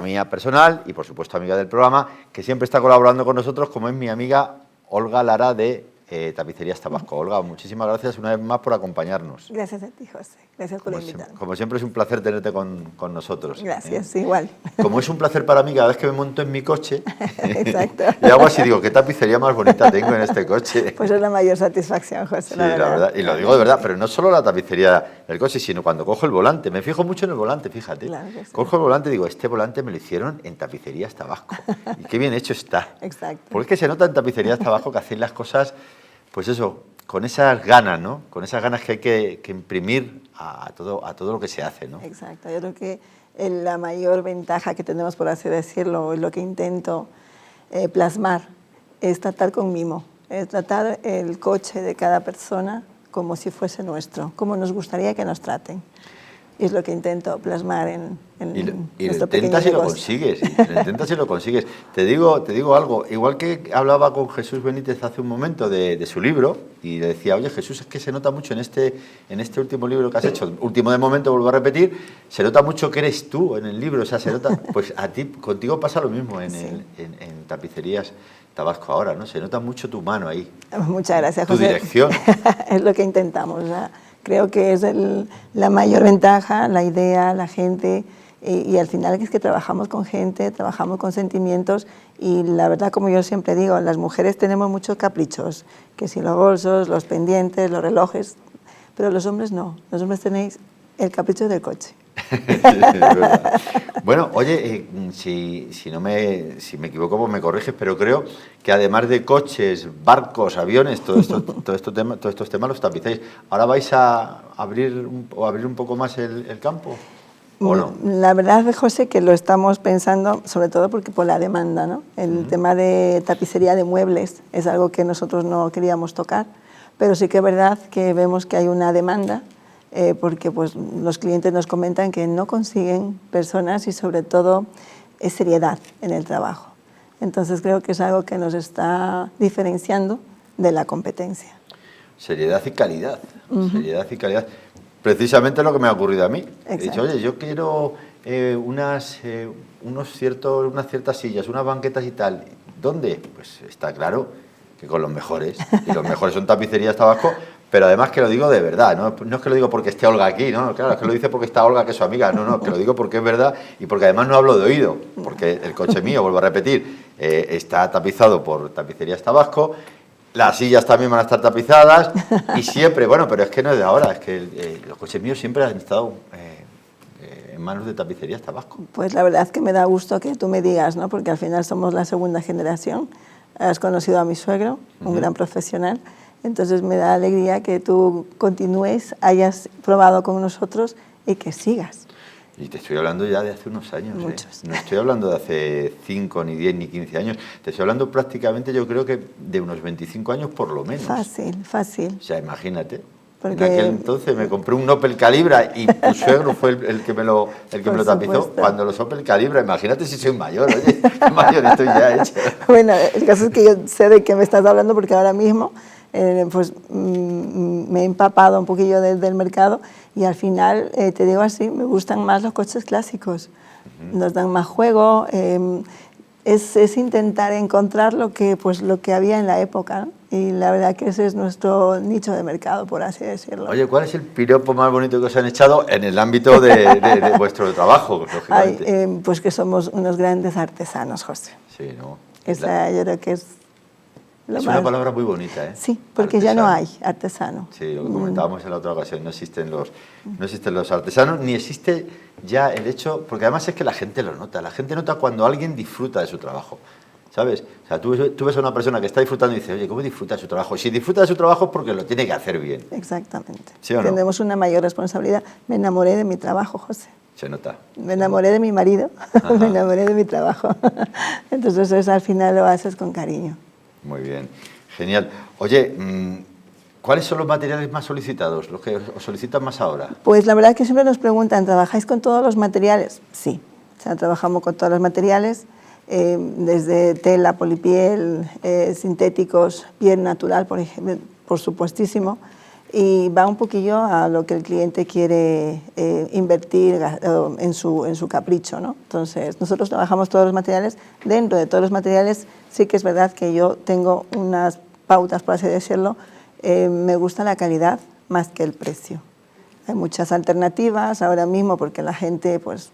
mía personal y, por supuesto, amiga del programa, que siempre está colaborando con nosotros, como es mi amiga Olga Lara de Tapicerías Tabasco. Olga, muchísimas gracias una vez más por acompañarnos. Gracias a ti, José. Gracias por invitarme. Como siempre es un placer tenerte con nosotros. Gracias, igual. Como es un placer para mí cada vez que me monto en mi coche, Exacto. y hago así, digo, ¿qué tapicería más bonita tengo en este coche? Pues es la mayor satisfacción, José, Sí, la verdad. Y lo digo de verdad, pero no solo la tapicería del coche, sino cuando cojo el volante. Me fijo mucho en el volante, fíjate. Claro que sí. Cojo el volante y digo, este volante me lo hicieron en Tapicerías Tabasco. Y qué bien hecho está. Exacto. Porque es que se nota en Tapicerías Tabasco que hacéis las cosas, pues eso, con esas ganas, ¿no? Con esas ganas que hay que imprimir a todo lo que se hace, ¿no? Exacto. Yo creo que la mayor ventaja que tenemos, por así decirlo, es lo que intento plasmar, es tratar con mimo, es tratar el coche de cada persona como si fuese nuestro, como nos gustaría que nos traten. Y es lo que intento plasmar en y nuestro lo pequeño intentas y lo negocio. consigues, lo intentas y lo consigues. Te digo algo, igual que hablaba con Jesús Benítez hace un momento de su libro, y le decía, oye Jesús, es que se nota mucho en este último libro que has hecho, último de momento, vuelvo a repetir, se nota mucho que eres tú en el libro, o sea, se nota, pues a ti, contigo pasa lo mismo en, Sí. en Tapicerías Tabasco ahora, ¿no? Se nota mucho tu mano ahí. Muchas gracias, Tu José. dirección. Es lo que intentamos, ¿verdad? Creo que es la mayor ventaja, la idea, la gente, y al final es que trabajamos con gente, trabajamos con sentimientos, y la verdad, como yo siempre digo, las mujeres tenemos muchos caprichos, que si los bolsos, los pendientes, los relojes, pero los hombres no, los hombres tenéis el capricho del coche. Es verdad. Bueno, oye, si me equivoco, pues me corriges, pero creo que además de coches, barcos, aviones, todos estos temas los tapicéis. ¿Ahora vais a abrir un poco más el campo? ¿O no? La verdad, José, que lo estamos pensando, sobre todo porque por la demanda, ¿no? El tema de tapicería de muebles es algo que nosotros no queríamos tocar, pero sí que es verdad que vemos que hay una demanda, porque pues, los clientes nos comentan que no consiguen personas y sobre todo es seriedad en el trabajo. Entonces creo que es algo que nos está diferenciando de la competencia. Seriedad y calidad. Seriedad y calidad. Precisamente lo que me ha ocurrido a mí. He dicho, oye, yo quiero unas ciertas sillas, unas banquetas y tal. ¿Dónde? Pues está claro que con los mejores. Y los mejores son Tapicerías Tabasco, pero además que lo digo de verdad. No es que lo digo porque esté Olga aquí, ¿no? Claro, es que lo dice porque está Olga, que es su amiga. No, que lo digo porque es verdad y porque además no hablo de oído. Porque el coche mío, vuelvo a repetir, está tapizado por Tapicerías Tabasco. Las sillas también van a estar tapizadas y siempre, bueno, pero es que no es de ahora, es que los coches míos siempre han estado en manos de Tapicerías Tabasco. Pues la verdad es que me da gusto que tú me digas, ¿no? Porque al final somos la segunda generación. Has conocido a mi suegro, un gran profesional, entonces me da alegría que tú continúes, hayas probado con nosotros y que sigas. Y te estoy hablando ya de hace unos años. Muchos. No estoy hablando de hace 5, ni 10, ni 15 años. Te estoy hablando prácticamente, yo creo que de unos 25 años por lo menos. Fácil, fácil. O sea, imagínate. Porque- En aquel entonces me compré un Opel Calibra y tu suegro fue el que me lo tapizó. supuesto. Cuando los Opel Calibra, imagínate si soy mayor, oye, qué mayor estoy ya hecho. Bueno, el caso es que yo sé de qué me estás hablando porque ahora mismo pues, me he empapado un poquillo del mercado y al final, te digo así, me gustan más los coches clásicos. Nos dan más juego, es intentar encontrar lo que había en la época, ¿no? Y la verdad que ese es nuestro nicho de mercado, por así decirlo. Oye, ¿cuál es el piropo más bonito que os han echado en el ámbito de vuestro trabajo, lógicamente? Ay, pues que somos unos grandes artesanos, José. Sí, ¿no? Esa yo creo que es lo Es más... una palabra muy bonita, ¿eh? Sí, porque ya no Artesano. hay artesano. Sí, lo que comentábamos en la otra ocasión, no existen los artesanos, ni existe ya el hecho, porque además es que la gente lo nota, la gente nota cuando alguien disfruta de su trabajo, ¿sabes? O sea, tú ves a una persona que está disfrutando y dices, oye, ¿cómo disfruta de su trabajo? Si disfruta de su trabajo es porque lo tiene que hacer bien. Exactamente. ¿Sí o no? Tenemos una mayor responsabilidad. Me enamoré de mi trabajo, José. Se nota. Me enamoré de mi marido, me enamoré de mi trabajo. Entonces eso al final lo haces con cariño. Muy bien, genial. Oye, ¿cuáles son los materiales más solicitados, los que os solicitan más ahora? Pues la verdad que siempre nos preguntan, ¿trabajáis con todos los materiales? Sí, o sea, trabajamos con todos los materiales, desde tela, polipiel, sintéticos, piel natural, por ejemplo, por supuestísimo, y va un poquillo a lo que el cliente quiere invertir en su capricho, ¿no? Entonces, nosotros trabajamos todos los materiales. Dentro de todos los materiales, sí que es verdad que yo tengo unas pautas, por así decirlo. Me gusta la calidad más que el precio. Hay muchas alternativas ahora mismo porque la gente, pues,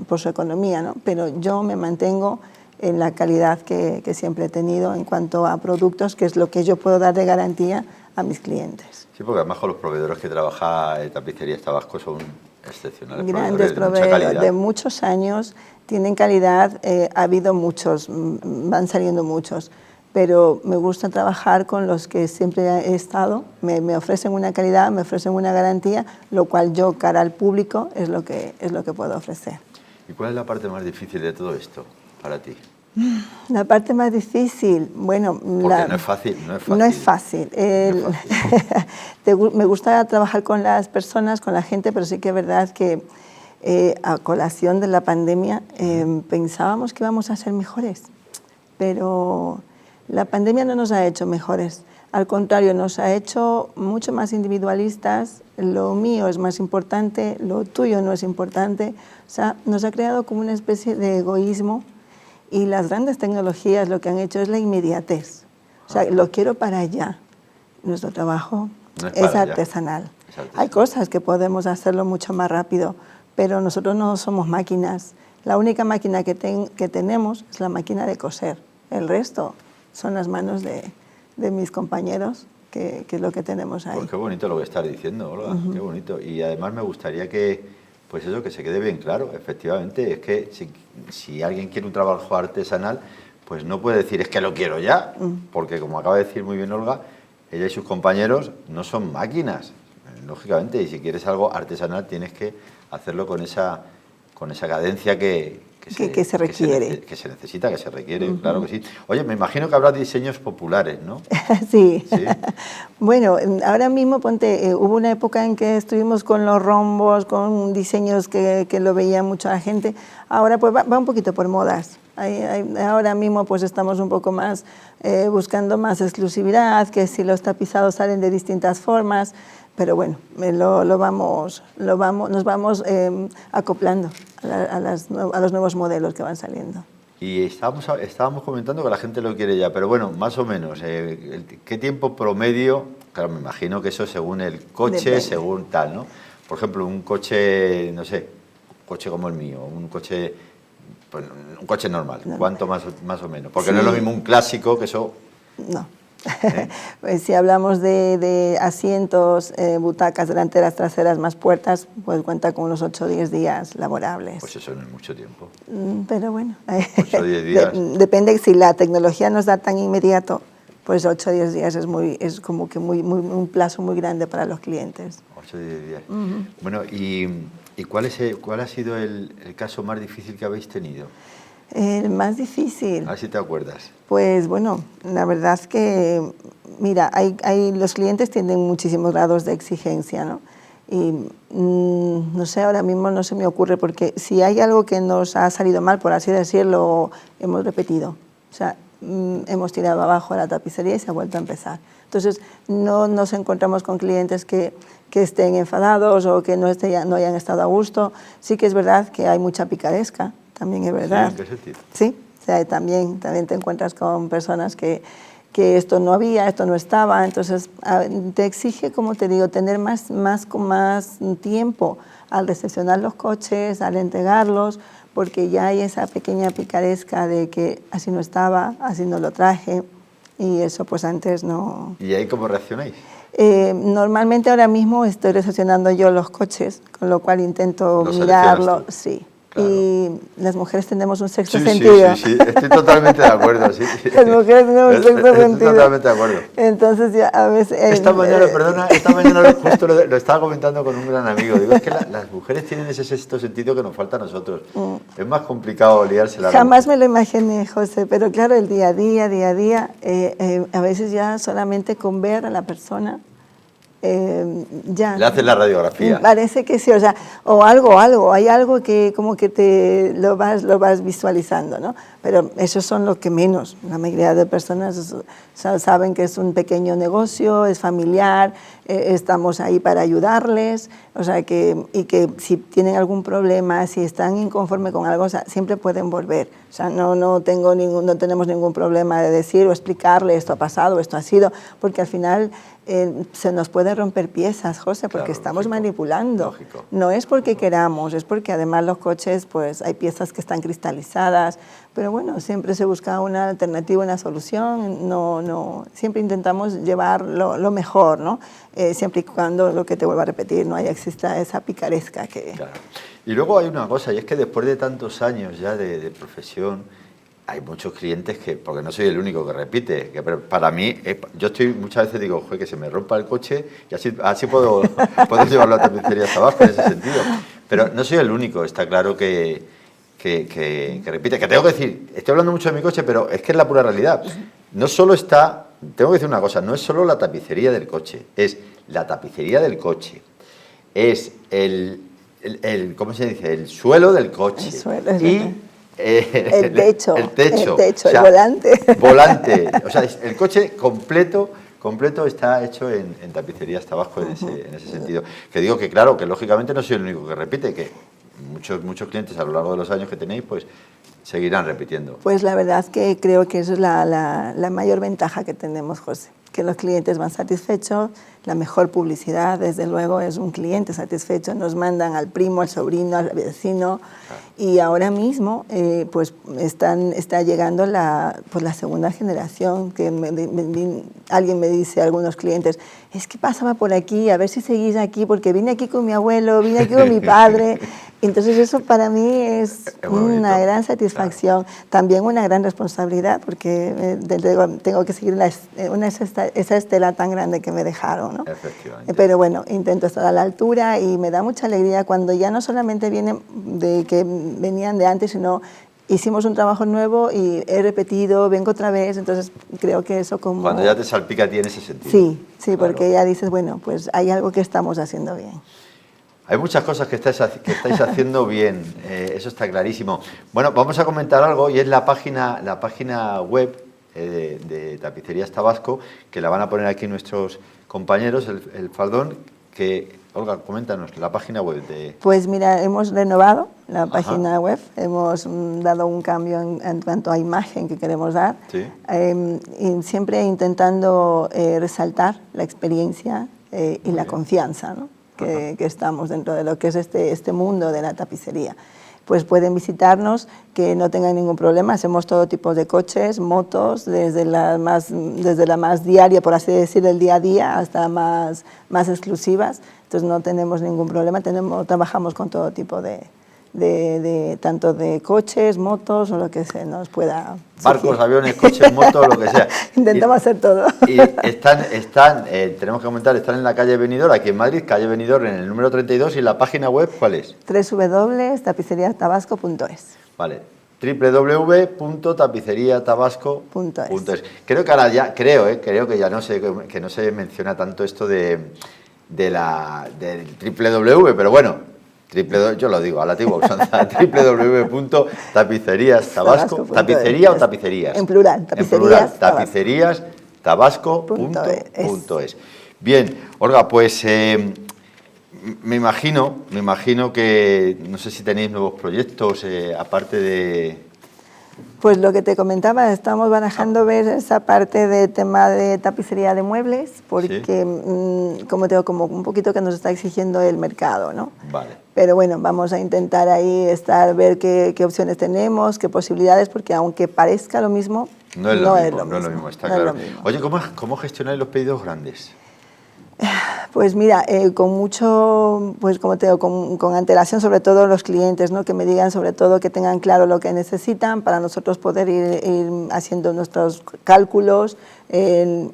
por su economía, ¿no? Pero yo me mantengo en la calidad que siempre he tenido en cuanto a productos, que es lo que yo puedo dar de garantía a mis clientes. Sí, porque además con los proveedores que trabaja Tapicerías Tabasco son excepcionales. Grandes proveedores de muchos años, tienen calidad, ha habido muchos, van saliendo muchos, pero me gusta trabajar con los que siempre he estado, me ofrecen una calidad, me ofrecen una garantía, lo cual yo, cara al público, es lo que puedo ofrecer. ¿Y cuál es la parte más difícil de todo esto para ti? La parte más difícil, bueno... Porque no es fácil. No es fácil. Me gusta trabajar con las personas, con la gente, pero sí que es verdad que a colación de la pandemia pensábamos que íbamos a ser mejores, pero la pandemia no nos ha hecho mejores. Al contrario, nos ha hecho mucho más individualistas, lo mío es más importante, lo tuyo no es importante. O sea, nos ha creado como una especie de egoísmo. Y las grandes tecnologías lo que han hecho es la inmediatez. O sea, lo quiero para allá. Nuestro trabajo es artesanal. Hay cosas que podemos hacerlo mucho más rápido, pero nosotros no somos máquinas. La única máquina que tenemos es la máquina de coser. El resto son las manos de mis compañeros, que es lo que tenemos ahí. Pues qué bonito lo que estás diciendo, Olga, qué bonito. Y además me gustaría que se quede bien claro. Efectivamente, es que si alguien quiere un trabajo artesanal, pues no puede decir es que lo quiero ya, porque como acaba de decir muy bien Olga, ella y sus compañeros no son máquinas, lógicamente, y si quieres algo artesanal tienes que hacerlo con esa cadencia que se requiere. Que se necesita, que se requiere, claro que sí. Oye, me imagino que habrá diseños populares, ¿no? Sí. Bueno, ahora mismo, ponte, hubo una época en que estuvimos con los rombos, con diseños que lo veía mucha la gente. Ahora pues va un poquito por modas. Ahora mismo pues estamos un poco más buscando más exclusividad, que si los tapizados salen de distintas formas, pero bueno, nos vamos acoplando a los nuevos modelos que van saliendo. Y estábamos comentando que la gente lo quiere ya, pero bueno, más o menos, ¿qué tiempo promedio? Claro, me imagino que eso según el coche, depende. Según tal, ¿no? Por ejemplo, un coche, no sé, un coche como el mío, un coche normal, ¿cuánto más o menos? Porque no es lo mismo un clásico que eso... No. Pues si hablamos de asientos, butacas delanteras, traseras más puertas, pues cuenta con unos 8 o 10 días laborables. Pues eso no es mucho tiempo. Pero bueno, 8 o 10 días. Depende, si la tecnología nos da tan inmediato, pues 8 o 10 días es como que un plazo muy grande para los clientes. 8 o 10 días. Bueno, ¿y cuál ha sido el caso más difícil que habéis tenido? El más difícil. A ver si te acuerdas. Pues bueno, la verdad es que, mira, los clientes tienen muchísimos grados de exigencia, ¿no? Y no sé, ahora mismo no se me ocurre, porque si hay algo que nos ha salido mal, por así decirlo, hemos repetido. O sea, hemos tirado abajo la tapicería y se ha vuelto a empezar. Entonces, no nos encontramos con clientes que estén enfadados o que no hayan estado a gusto. Sí que es verdad que hay mucha picaresca. También es verdad. ¿Sí? ¿En qué sentido? Sí, o sea, también te encuentras con personas que esto no había, esto no estaba, entonces te exige, como te digo, tener más tiempo al recepcionar los coches, al entregarlos, porque ya hay esa pequeña picaresca de que así no estaba, así no lo traje, y eso pues antes no... ¿Y ahí cómo reaccionáis? Normalmente ahora mismo estoy recepcionando yo los coches, con lo cual intento mirarlo, sí. Claro. Y las mujeres tenemos un sexto sentido. Sí, estoy totalmente de acuerdo. Sí. Las mujeres tenemos un sexto sentido. Estoy totalmente de acuerdo. Entonces, ya a veces... Esta mañana justo lo estaba comentando con un gran amigo. Digo, es que las mujeres tienen ese sexto sentido que nos falta a nosotros. Es más complicado liársela. Jamás me lo imaginé, José, pero claro, el día a día, a veces ya solamente con ver a la persona... ya le haces la radiografía. Parece que sí, o sea, hay algo que como que lo vas visualizando, ¿no? Pero esos son lo que menos. La mayoría de personas saben que es un pequeño negocio, es familiar, estamos ahí para ayudarles, o sea, y que si tienen algún problema, si están inconformes con algo, o sea, siempre pueden volver. O sea, no tenemos ningún problema de decir o explicarle esto ha pasado, esto ha sido, porque al final se nos pueden romper piezas, José, porque Claro, estamos lógico, manipulando. lógico. No es porque queramos, es porque además los coches, pues hay piezas que están cristalizadas, pero bueno, siempre se busca una alternativa, una solución, siempre intentamos llevar lo mejor, ¿no? Siempre y cuando, lo que te vuelvo a repetir, no exista esa picaresca que... Claro. Y luego hay una cosa, y es que después de tantos años ya de profesión, hay muchos clientes que, porque no soy el único que repite, que para mí, yo estoy muchas veces digo, joder, que se me rompa el coche y así puedo llevarlo a tapicería hasta abajo en ese sentido. Pero no soy el único, está claro que repite. Que tengo que decir, estoy hablando mucho de mi coche, pero es que es la pura realidad. No solo está, tengo que decir una cosa, no es solo la tapicería del coche, es la tapicería del coche, es ¿cómo se dice? El suelo del coche. El suelo, y el techo, o sea, el volante. O sea, el coche completo está hecho en tapicería hasta abajo en ese sentido. Que digo que claro, que lógicamente no soy el único que repite, que muchos clientes a lo largo de los años que tenéis, pues seguirán repitiendo. Pues la verdad es que creo que eso es la mayor ventaja que tenemos, José, que los clientes van satisfechos. La mejor publicidad, desde luego, es un cliente satisfecho. Nos mandan al primo, al sobrino, al vecino. Y ahora mismo pues está llegando la segunda generación, que alguien me dice, algunos clientes, es que pasaba por aquí, a ver si seguís aquí, porque vine aquí con mi abuelo, vine aquí con mi padre. Entonces eso para mí es una gran satisfacción, también una gran responsabilidad, porque tengo que seguir esa estela tan grande que me dejaron, ¿no? Efectivamente. Pero bueno, intento estar a la altura y me da mucha alegría cuando ya no solamente vienen de que venían de antes, sino hicimos un trabajo nuevo y he repetido, vengo otra vez, entonces creo que eso como... Cuando ya te salpica a ti en ese sentido. Sí, claro. Porque ya dices, bueno, pues hay algo que estamos haciendo bien. Hay muchas cosas que estáis haciendo bien, eso está clarísimo. Bueno, vamos a comentar algo y es la página web de Tapicerías Tabasco, que la van a poner aquí nuestros compañeros, el faldón, que, Olga, coméntanos, la página web de... Pues mira, hemos renovado la página web, hemos dado un cambio en cuanto a imagen que queremos dar, ¿Sí? y siempre intentando resaltar la experiencia y la confianza, ¿no? que estamos dentro de lo que es este mundo de la tapicería. Pues pueden visitarnos, que no tengan ningún problema. Hacemos todo tipo de coches, motos, desde la más diaria, por así decir, del día a día, hasta más exclusivas. Entonces no tenemos ningún problema. Trabajamos con todo tipo tanto de coches, motos o lo que se nos pueda... Barcos, aviones, coches, motos, lo que sea. Intentamos hacer todo. Y tenemos que comentar, están en la calle Benidorm, aquí en Madrid, calle Benidorm, en el número 32, y la página web, ¿cuál es? www.tapiceriatabasco.es. Vale, www.tapiceriatabasco.es. Creo que ahora ya, creo que ya no se menciona tanto esto del www, pero bueno, yo lo digo a la antigua usanza, www.tapiceriastabasco, tapicería o tapicerías. En plural, tapiceríastabasco.es. Bien, Olga, pues me imagino que, no sé si tenéis nuevos proyectos, aparte de... Pues lo que te comentaba, estamos barajando ver esa parte de tema de tapicería de muebles, porque ¿sí? Como un poquito que nos está exigiendo el mercado, ¿no? Vale. Pero bueno, vamos a intentar ahí ver qué opciones tenemos, qué posibilidades, porque aunque parezca lo mismo, no es lo mismo, está claro. Oye, ¿cómo gestionáis los pedidos grandes? Pues mira, con mucho, pues como te digo, con antelación, sobre todo los clientes, ¿no? Que me digan sobre todo que tengan claro lo que necesitan para nosotros poder ir haciendo nuestros cálculos,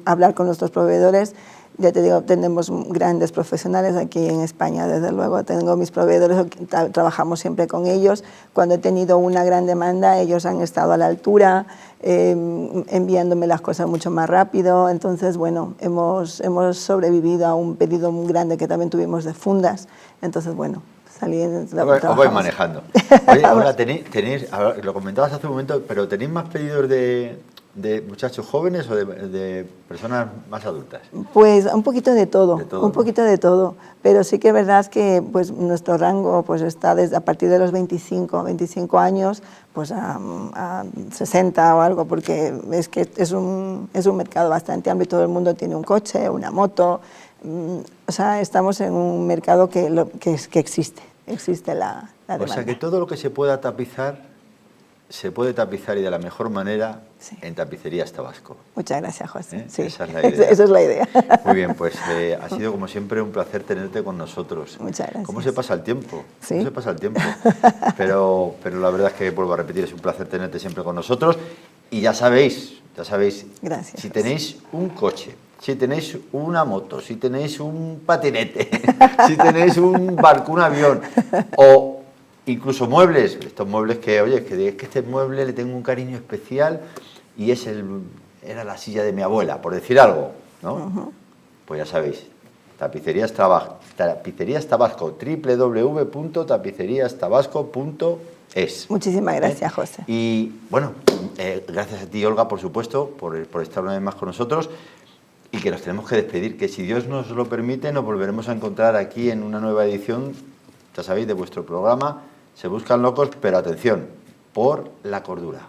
hablar con nuestros proveedores. Ya te digo, tenemos grandes profesionales aquí en España, desde luego. Tengo mis proveedores, trabajamos siempre con ellos. Cuando he tenido una gran demanda, ellos han estado a la altura, enviándome las cosas mucho más rápido. Entonces, bueno, hemos sobrevivido a un pedido muy grande que también tuvimos de fundas. Entonces, bueno, os voy manejando. Oye, ahora tenéis, lo comentabas hace un momento, pero ¿tenéis más pedidos de de muchachos jóvenes o de personas más adultas? Pues un poquito de todo, De todo, un ¿no? poquito de todo, pero sí que es verdad que pues, nuestro rango pues, está desde a partir de los 25 años pues, a 60 o algo, porque es que es un mercado bastante amplio, todo el mundo tiene un coche, una moto, o sea, estamos en un mercado que existe la demanda. O sea, que todo lo que se pueda tapizar, se puede tapizar y de la mejor manera Sí. en Tapicerías Tabasco. Muchas gracias, José. Sí, Esa es la idea. esa es la idea. Muy bien, pues ha sido como siempre un placer tenerte con nosotros. Muchas gracias. ¿Cómo se pasa el tiempo? Sí. ¿Cómo se pasa el tiempo? Pero la verdad es que, vuelvo a repetir, es un placer tenerte siempre con nosotros. Y ya sabéis, Gracias, si José. tenéis un coche, si tenéis una moto, si tenéis un patinete, si tenéis un barco, un avión, o incluso muebles, estos muebles que, oye, es que este mueble le tengo un cariño especial y era la silla de mi abuela, por decir algo, ¿no? Pues ya sabéis, Tapicerías Tabasco, www.tapiceríastabasco.es. Muchísimas gracias, José. Y bueno, gracias a ti, Olga, por supuesto, por estar una vez más con nosotros. Y que nos tenemos que despedir, que si Dios nos lo permite, nos volveremos a encontrar aquí en una nueva edición, ya sabéis, de vuestro programa Se Buscan Locos, pero atención, por la cordura.